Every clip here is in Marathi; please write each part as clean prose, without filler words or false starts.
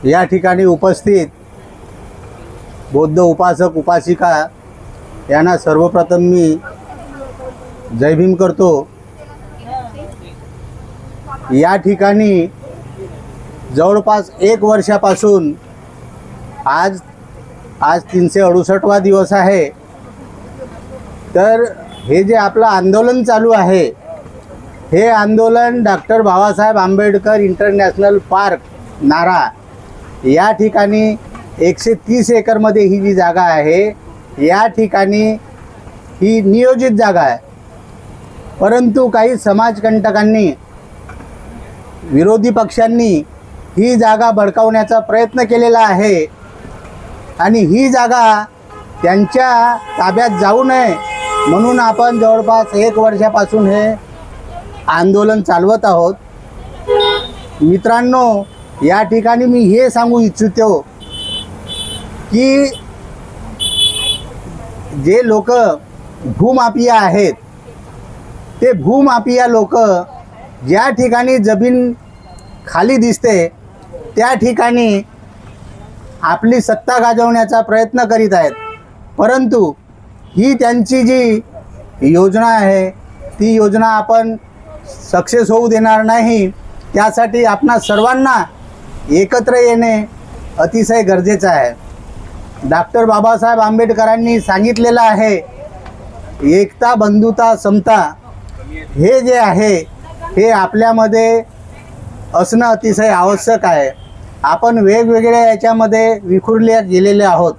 या ठिकाणी उपस्थित बौद्ध उपासक उपासिका यांना सर्वप्रथम मी जय भीम करतो। या ठिकाणी जवळपास 1 वर्षापासून आज 368वा दिवस आहे। तर हे जे आपलं आंदोलन चालू आहे, हे आंदोलन doctor Babasaheb Ambedkar international park नारा या ठिकाणी 130 एकरमध्ये ही जी जागा आहे, या ठिकाणी ही नियोजित जागा आहे। परंतु काही समाजकंटकांनी, विरोधी पक्षांनी ही जागा बळकावण्याचा प्रयत्न केलेला आहे आणि ही जागा त्यांच्या ताब्यात जाऊ नये म्हणून आपण जवळपास 1 वर्षापासून हे आंदोलन चालवत आहोत। मित्रांनो, या ठिकाणी मी हे सांगू इच्छितो की जे लोक भूमाफिया आहेत, ते भूमाफिया लोक ज्या ठिकाणी जमीन खाली दिसते त्या ठिकाणी आपली सत्ता गाजवण्याचा प्रयत्न करीत आहेत। परंतु ही त्यांची जी योजना आहे, ती योजना आपण सक्सेस होऊ देणार नाही। त्यासाठी आपणा सर्वांना एकत्र येणे अतिशय गरजेचं आहे। डॉक्टर बाबासाहेब आंबेडकरांनी सांगितलेलं आहे, एकता, बंधुता, समता हे जे आहे हे आपल्यामध्ये असणं अतिशय आवश्यक आहे। आपण वेगवेगळ्या याच्यामध्ये विखुरल्या गेलेले आहोत,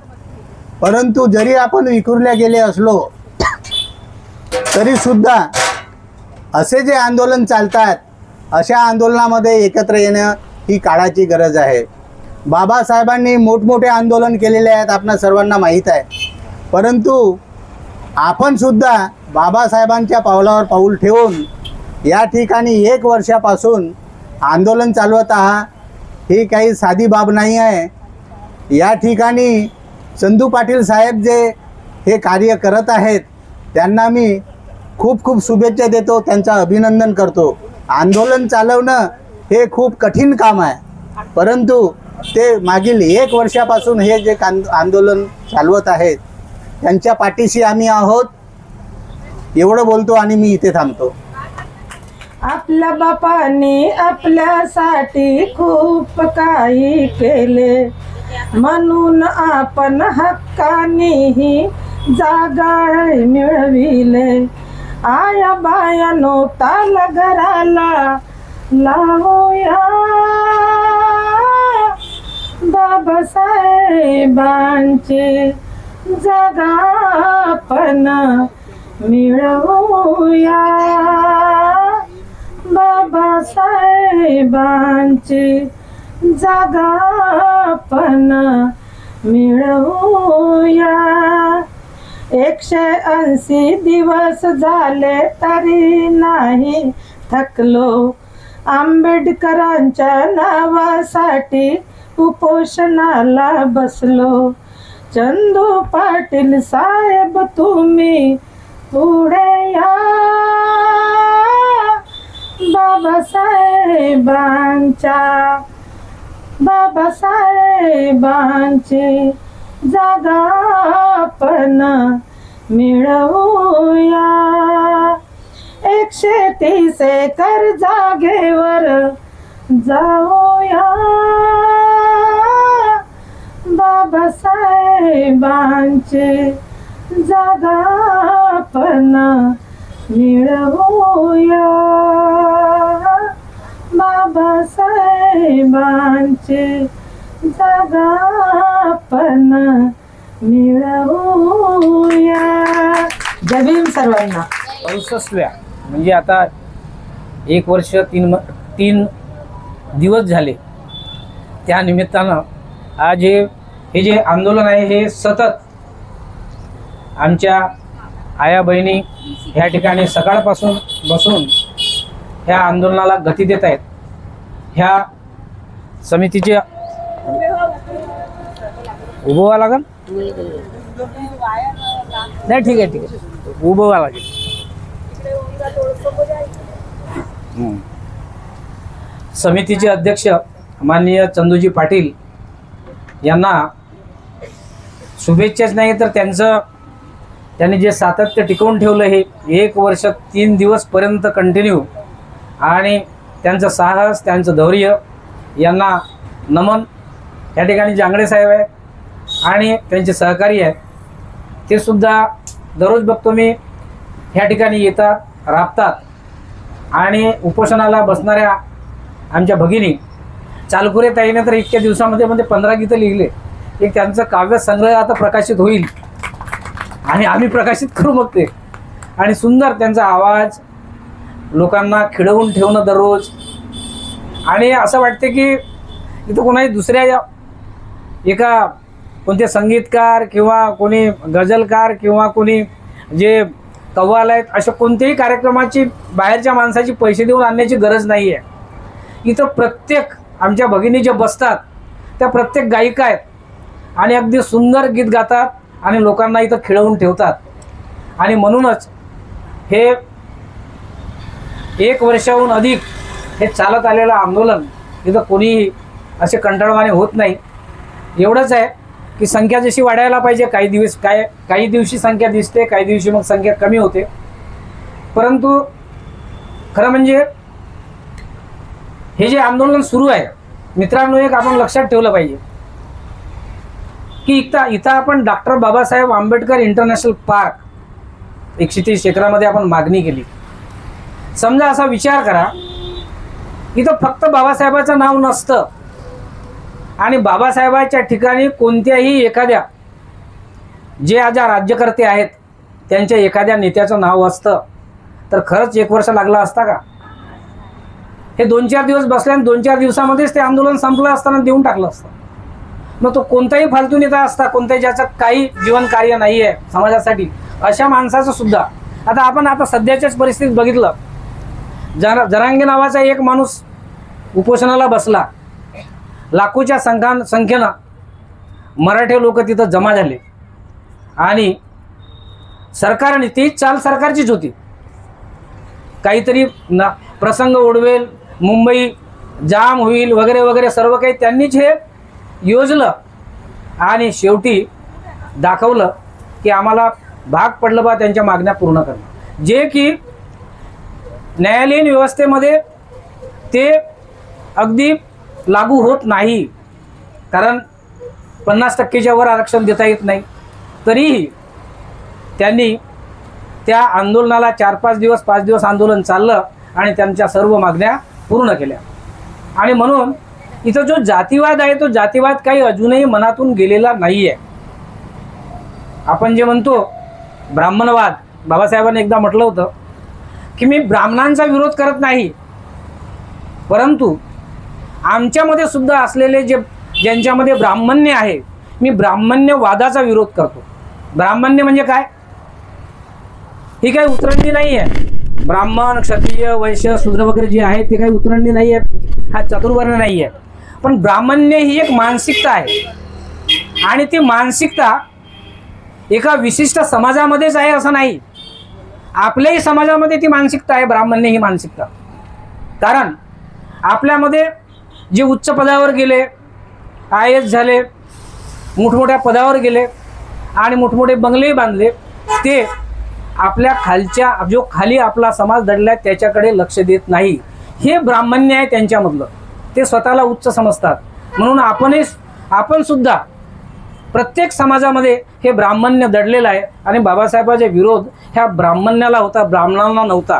परंतु जरी आपण विखुरल्या गेले असलो तरीसुद्धा असे जे आंदोलन चालतात, अशा आंदोलनामध्ये एकत्र येणं ही काळाची गरज आहे। बाबासाहेबांनी मोठमोठे आंदोलन केलेले आहेत, आपणा सर्वांना माहीत आहे। परंतु आपण सुद्धा बाबासाहेबांच्या पावलावर पाऊल ठेवून या ठिकाणी 1 वर्षापासून आंदोलन चालवत आहात, ही काही साधी बाब नाही आहे। या ठिकाणी चंदू पाटील साहेब जे हे कार्य करत आहेत, त्यांना मी खूप खूप शुभेच्छा देतो, त्यांचं अभिनंदन करतो। आंदोलन चालवणं हे खूप कठीण काम आहे, परंतु ते मागील 1 वर्षापासून हे जे आंदोलन चालवत आहेत त्यांच्या पाठीशी आम्ही आहोत। एवढं बोलतो आणि मी इथे थांबतो। आपल्या बापाने आपल्यासाठी खूप काही केले, म्हणून आपण हक्कानेही जागा मिळविले। आया बायानो ताल घराला लावूया, बाबासाहेबांची जागा आपण मिळवूया, बाबासाहेबांची जागा आपण मिळवूया। 180 दिवस झाले तरी नाही थकलो, आंबेडकरांच्या नावासाठी उपोषणाला बसलो। चंदू पाटील साहेब तुम्ही पुढे या, बाबासाहेबांची जागा आपण मिळवूया। 130 एकर जागेवर जाऊया, बाबासाहेबांची जागा आपण मिळवूया, बाबासाहेबांची जागा आपण मिळवूया। जय भीम सर्वांना। 64व्या म्हणजे आता 1 वर्ष 3 दिवस झाले। त्या निमित्तानं आज हे जे आंदोलन आहे हे सतत आमच्या आया बहिणी ह्या ठिकाणी सकाळपासून बसून ह्या आंदोलनाला गती देत आहेत। ह्या समितीचे उभं व्हावं लागेल, नाही ठीक आहे उभं व्हावं लागेल। समितीचे अध्यक्ष माननीय चंदूजी पाटील यांना शुभेच्छाच नाही तर त्यांनी जे सातत्य टिकवून ठेवलं हे 1 वर्ष 3 दिवसपर्यंत कंटिन्यू, आणि त्यांचं साहस, त्यांचं धैर्य यांना नमन. या ठिकाणी जांगडे साहेब आहेत आणि त्यांचे सहकारी आहेत, ते सुद्धा दररोज बघतो मी ह्या ठिकाणी येतात, राबतात. आणि उपोषणाला बसणाऱ्या आमच्या भगिनी चालकुरे ताईने तर इतक्या दिवसामध्ये 15 गीतं लिहिले. एक त्यांचं काव्यसंग्रह आता प्रकाशित होईल आणि आम्ही प्रकाशित करू मग ते. आणि सुंदर त्यांचा आवाज, लोकांना खिळवून ठेवणं दररोज. आणि असं वाटते की इथं कोणाही दुसऱ्या एका कोणते संगीतकार किंवा कोणी गझलकार किंवा कोणी जे कव्वाल आहेत अशा कोणत्याही कार्यक्रमाची बाहेरच्या माणसाची पैसे देऊन आणण्याची गरज नाही आहे. इथं प्रत्येक आमच्या भगिनी जे बसतात त्या प्रत्येक गायिका आहेत आणि अगदी सुंदर गीत गातात आणि लोकांना इथं खिळवून ठेवतात. आणि म्हणूनच हे 1 वर्षाहून अधिक हे चालत आलेलं आंदोलन इथं कोणीही असे कंटाळवाणे होत नाही. एवढंच आहे की संख्या जशी वाढायला पाहिजे, काही दिवशी संख्या दिसते, काही दिवशी मग संख्या कमी होते. परंतु खरं म्हणजे हे जे आंदोलन सुरू आहे मित्रांनो, एक आपण लक्षात ठेवलं पाहिजे की इथं आपण doctor Babasaheb Ambedkar international park 130 एकरामध्ये आपण मागणी केली. समजा असा विचार करा, इथं फक्त बाबासाहेबाचं नाव नसतं आणि बाबासाहेबाच्या ठिकाणी कोणत्याही एखाद्या जे आज राज्यकर्ते आहेत त्यांच्या एखाद्या नेत्याचं नाव असतं तर खरंच 1 वर्ष लागला असता का? हे 2-4 दिवस बसले आणि 2-4 दिवसामध्येच ते आंदोलन संपलं असताना देऊन टाकलं असतं. मग तो कोणताही फालतू नेता असता, कोणत्याही ज्याचं काही जीवन कार्य नाही आहे समाजासाठी, अशा माणसाचं सुद्धा आता सध्याच्याच परिस्थितीत बघितलं, जरांगे नावाचा एक माणूस उपोषणाला बसला. लाखोच्या संख्येनं मराठी लोक तिथं जमा झाले आणि सरकारने, ती चाल सरकारचीच होती, काहीतरी प्रसंग ओढवेल, मुंबई जाम होईल वगैरे वगैरे सर्व काही त्यांनीच हे योजलं. आणि शेवटी दाखवलं की आम्हाला भाग पडलं बा त्यांच्या मागण्या पूर्ण करणं, जे की न्यायालयीन व्यवस्थेमध्ये ते अगदी लागू होत नाही. कारण 50% वर आरक्षण देता येत नाही. तरीही त्यांनी त्या आंदोलनाला 4-5 दिवस 5 दिवस आंदोलन चाललं आणि त्यांच्या सर्व मागण्या पूर्ण केल्या. आणि म्हणून इथं जो जातीवाद आहे तो जातीवाद काही अजूनही मनातून गेलेला नाही आहे. आपण जे म्हणतो ब्राह्मणवाद, बाबासाहेबांनी एकदा म्हटलं होतं की मी ब्राह्मणांचा विरोध करत नाही, परंतु आमच्यामध्ये सुद्धा असलेले ज्यांच्यामध्ये ब्राह्मण्य आहे, मी ब्राह्मण्यवादाचा विरोध करतो. ब्राह्मण्य म्हणजे काय? ही काही उतरंडी नाही आहे. ब्राह्मण, क्षत्रिय, वैश्य, शूद्र वगैरे जे आहे ते काही उतरंडी नाही आहे, हा चतुर्वर्ण नाही आहे. पण ब्राह्मण्य ही एक मानसिकता आहे आणि ती मानसिकता एका विशिष्ट समाजामध्येच आहे असं नाही, आपल्याही समाजामध्ये ती मानसिकता आहे, ब्राह्मण्य ही मानसिकता. कारण आपल्यामध्ये जे उच्च पदावर गेले, IAS झाले, मोठमोठ्या पदावर गेले आणि मोठमोठे बंगले बांधले, ते आपल्या खालच्या जो खाली आपला समाज दडला आहे त्याच्याकडे लक्ष देत नाही. हे ब्राह्मण्य आहे त्यांच्यामधलं, ते स्वतःला उच्च समजतात. म्हणून आपण सुद्धा प्रत्येक समाजामध्ये हे ब्राह्मण्य दडलेलं आहे आणि बाबासाहेबांचा विरोध ह्या ब्राह्मण्याला होता, ब्राह्मणांना नव्हता.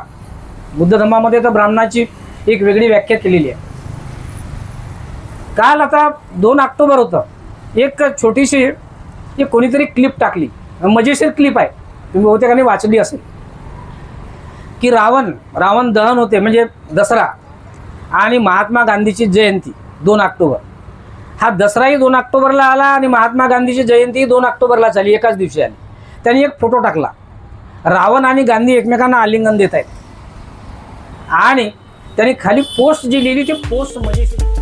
बुद्ध धर्मामध्ये तर ब्राह्मणाची एक वेगळी व्याख्या केलेली आहे. काल आता 2 ऑक्टोबर होतं, एक छोटीशी एक कोणीतरी क्लिप टाकली, मजेशीर क्लिप आहे, तुम्ही बहुतेकाने वाचली असेल, की रावण दहन होते म्हणजे दसरा आणि महात्मा गांधीची जयंती 2 ऑक्टोबर. हा दसराही 2 ऑक्टोबरला आला आणि महात्मा गांधीची जयंती 2 ऑक्टोबरला झाली, एकाच दिवशी आली. त्यांनी एक फोटो टाकला, रावण आणि गांधी एकमेकांना आलिंगन देत आहेत आणि त्यांनी खाली पोस्ट जी लिहिली ती पोस्ट मजेशीर